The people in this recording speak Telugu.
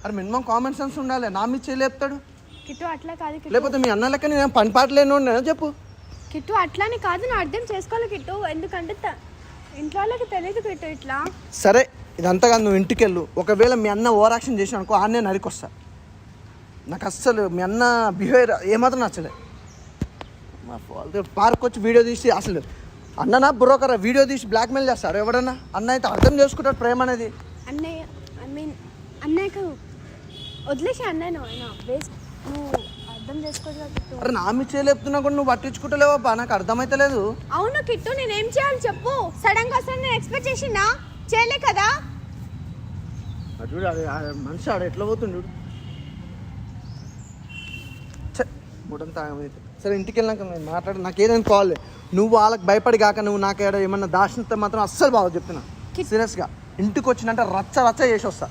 అరే మినిమం కామన్ సెన్స్ ఉండాలి. నా మీద చేయలేపుతాడు కిట్టు. అట్లా కాదు కిట్టు. లేకపోతే మీ అన్న లెక్క నేను పని పాటలేను చెప్పు కిట్టు. అట్లానే కాదు, నువ్వు అర్థం చేసుకోవాలి కిట్టు. ఎందుకంటే ఇంట్లో వాళ్ళకి తెలియదు కిట్టు ఇట్లా. సరే ఇదంతా కాదు, నువ్వు ఇంటికి వెళ్ళు. ఒకవేళ మీ అన్న ఓవర్ యాక్షన్ చేసాను అనుకో, ఆన్నే నరికొస్తా. నాకు అస్సలు మీ అన్న బిహేవియర్ ఏమాత్రం నచ్చలే. మా ఫాల్తో పార్క్ వచ్చి వీడియో తీసి అసలు అన్ననా బ్రోకర్ వీడియో తీసి బ్లాక్మెయిల్ చేస్తాడు ఎవడన్నా. అన్న అయితే అర్థం చేసుకుంటాడు ప్రేమ అనేది. అన్నయ్య ఐ మీన్ అన్నయ్యకు వదిలేసి అన్నయ్య నువ్వు అర్థం చేసుకోవచ్చు కిట్టు. అరే నా మీద చేయలేపుతున్నా కూడా నువ్వు పట్టించుకుంటలేవా, నాకు అర్థమైతలేదు. అవును కిట్టు, నేనేం చేయాలి చెప్పు. సడన్ గా అసలు నేను ఎక్స్పెక్ట్ చేసినా చేయలే కదా. అటు చూడు మనిషి ఆడ ఎట్లా పోతుండు. మూడంతా ఆగమైతే సరే ఇంటికి వెళ్ళాక నేను మాట్లాడి నాకు ఏదైనా కాల్. నువ్వు వాళ్ళకి భయపడి కాక నువ్వు నాకు ఏమైనా దాచినంత మాత్రం అస్సలు బాగా చెప్తున్నా. సీరియస్గా ఇంటికి వచ్చినంటే రచ్చ రచ్చ చేసి వస్తా.